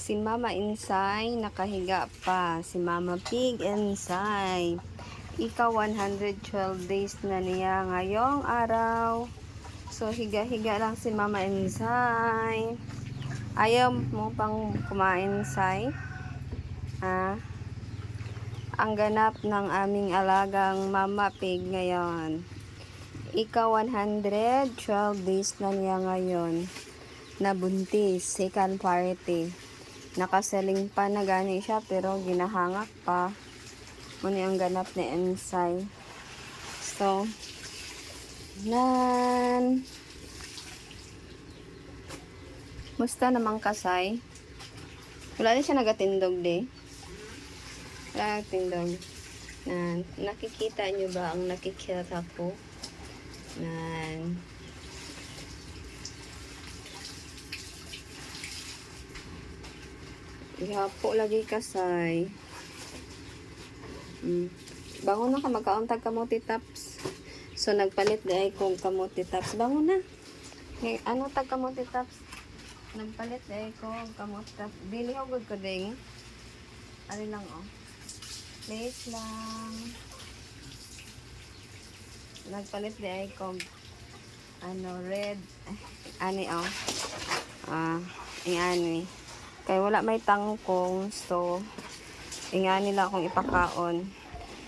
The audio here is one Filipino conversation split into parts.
Si Mama Insay, nakahiga pa. Si Mama Pig Insay. Ika 112 days na niya ngayong araw. So, higa-higa lang si Mama Insay. Ayaw mo pang kumain, Say? Ah, ang ganap ng aming alagang Mama Pig ngayon. Ika 112 days na niya ngayon. Nabuntis, second party. Nakaseling pa na gani siya pero ginahangak pa. Muna ang ganap ni Insay. So, nan. Musta naman kasay? Wala din siya nagatindog de. Wala nagatindog. Nakikita nyo ba ang nakikita ko? Nan. Ihapo lagi kasay. Bangon na ka, magkauntag kamuti taps. So, nagpalit di ay kong kamuti taps. Bangon na. Hey, ano tag kamuti taps? Nagpalit di ay kong kamuti taps. Dili hugod ko ding. Ano lang oh. Please lang. Nagpalit di ay kong red. Ani oh. Ingani. Kaya wala may tangkong. So, ingani lang akong ipakaon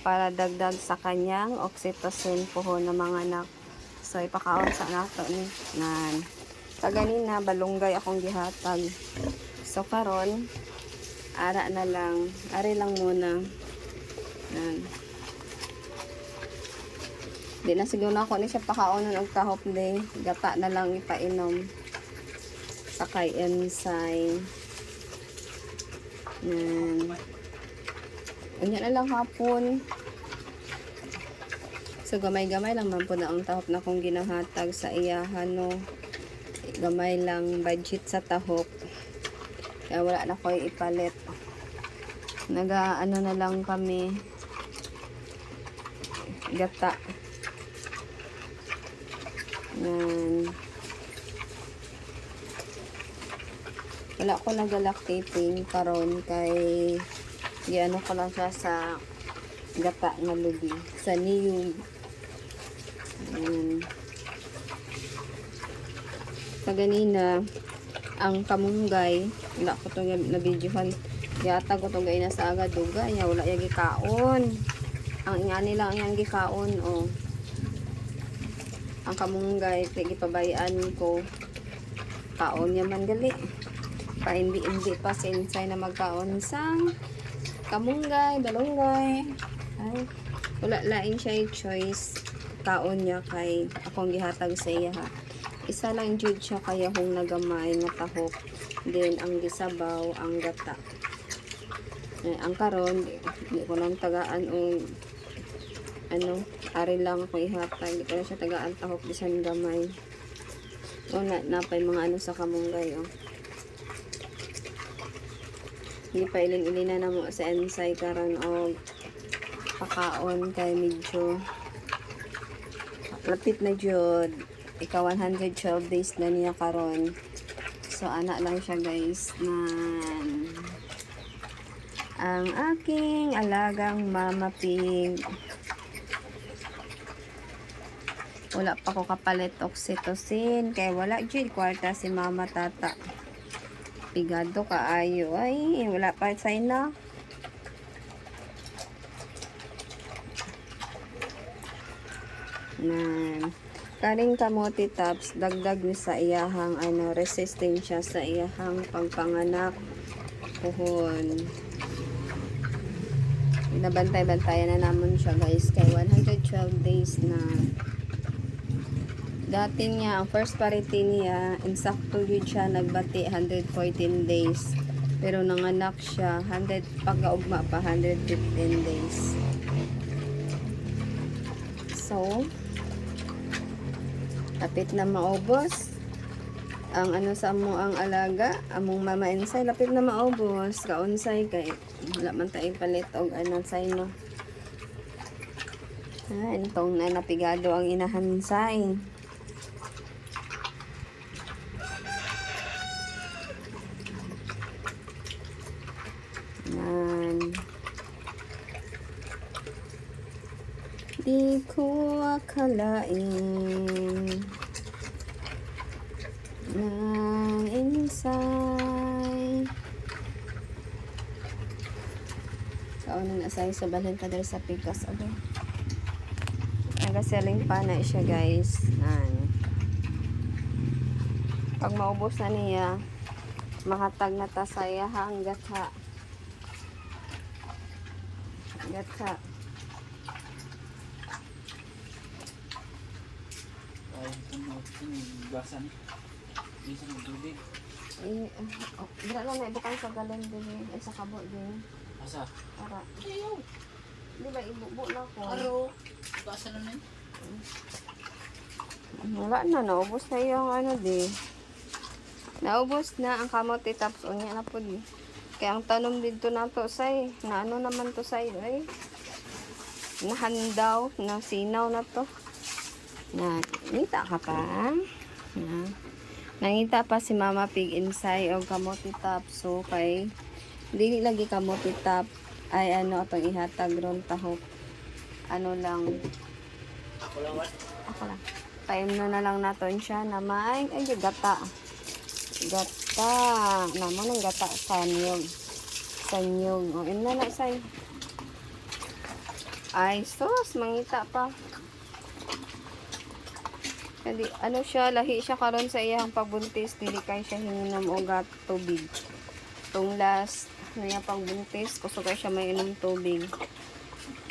para dagdag sa kanyang oxytocin puho ng mga anak. So, ipakaon sa nato ni nan. Kaganina, balunggay akong gihatag. So, karon ara na lang. Ari lang muna. Nan. Di na siguro ako ni siya pakaonon og kahop de. Gata na lang ipainom. Sakay Insay. Unya na lang hapon. So, gamay-gamay lang man po na ang tahop na kong ginahatag sa iyahan, no. Gamay lang budget sa tahop. Kaya wala na ko ipalit. Ano na lang kami. Gata. Yan. Wala ko nagalactating karon kay giano ko lang siya sa gata nga lubi sa niyog. Kaganina ang kamunggay wala ko to na videohan yata ko to gay na sa agad dugay nya wala yagi kaon. Ang ingani lang yang gikaon oh. Ang kamunggay kay gipabayaan ko kaon niya man gali. Pa hindi pa si Insay na magkaon sang kamunggay, balunggay. Ay, wala lain siya choice. Kaon niya kay akong gihatag sa iya ha. Isa lang jud siya kaya kung nagamay nga tahok. Then ang gisabaw, ang gata. Ang karon di ko lang tagaan o ari lang ako ihatag. Di ko lang siya tagaan tahok bisan gamay. O napay mga sa kamunggay oh. Hindi pa ilin-ilina na mo sa Insay karon og pakaon kay medyo lapit na jud. Ika 112 days na niya karon. So anak lang siya guys na ang aking alagang Mama Pig. Wala pa ko kapalit oxytocin kay wala jud kwarta si Mama Tata. Pigado kaayo ay wala pa sa ina. Karing kamote tops dagdag ni sa iyahang resistensya sa iyahang pagpanganak puhon. Nabantay-bantayan na namon siya guys kay 112 days na. Dati niya, ang first parity niya, insakto yun siya, nagbati 114 days. Pero nanganak siya, pagkaugma pa, 115 days. So, lapit na maubos. Ang sa mo ang alaga, among Mama Insay, lapit na maubos. Kaunsay, kay wala man tayo palit og say no. Itong napigado ang inahansay. Yan. Di ko akalain ng insay. Kaunang asay sa balintador sa pikas. Okay. Nagaselling pa na siya guys. Yan. Pag maubos na niya, mahatag na ta sa iyahang gatha. Gatha. Ay, gasan. Bisa ng tubig. Dira lang na ibukang sa galon din. Ay sa kabo din. Asa? Para. Ayaw. Di ba ibubo na ko? Aro. Gasan na yun. Wala na, naubos na yung ano di. Naubos na ang kamote taps unya na po di. Kaya ang tanom dito na to say, na ano naman to say, ay. Nahandaw, na sinaw na to. Na, ngita ka pa. Na. Nangita pa si Mama Pig inside o kamote taps. So, kay, dili lagi kamote tap ay ano atong ihatag ron tahok. Ano lang. Ako lang what? Ako lang. Time na lang naton siya na may ay gata. Gata. Namo ng gata sanyog. Sanyog. O ina na say. Ay sus, mangita pa. Kadi ano siya, lahi siya karon sa iyang pagbuntis, dili kay siya hinginom og tubig. Tung last na niya pagbuntis, kusog kay siya may inom tubig.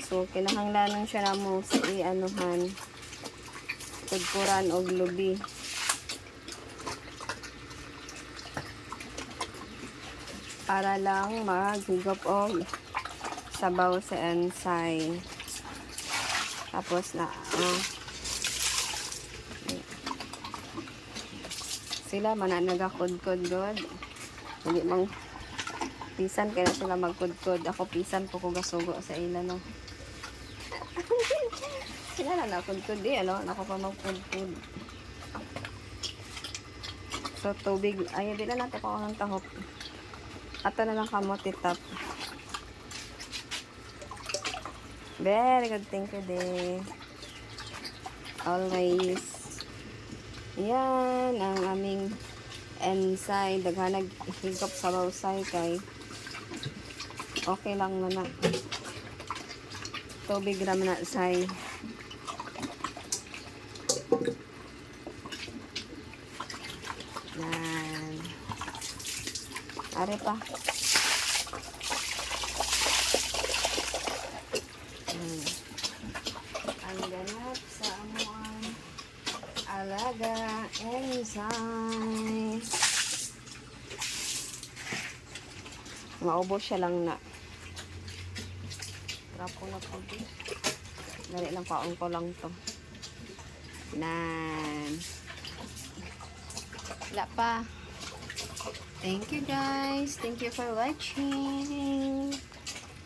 So kinahanglanon siya namo sa ianuhan. Tugkuran og lubi. Para lang maghigop og sabaw sa ensay. Tapos na sila man nagakudkod god. Hindi mang pisan kaya sila magkudkod. Ako pisan po ko gasugo sa ila no. Sila na nakudkod di ano, nako pa magkudkod. So tubig, ay di na nato pa ng tahok. Ato na lang kamote tap. Very good, thank you de. Always. Yan ang aming ensay. Daghanag higop sa bawsay kay okay lang na na. Tubig ram na say. Yan. Are pa. Ang ganap sa amuan alaga ensay. Maubos siya lang na. Trapo na po. Dali lang paong ko lang to. Nan. Wala pa. Thank you guys. Thank you for watching.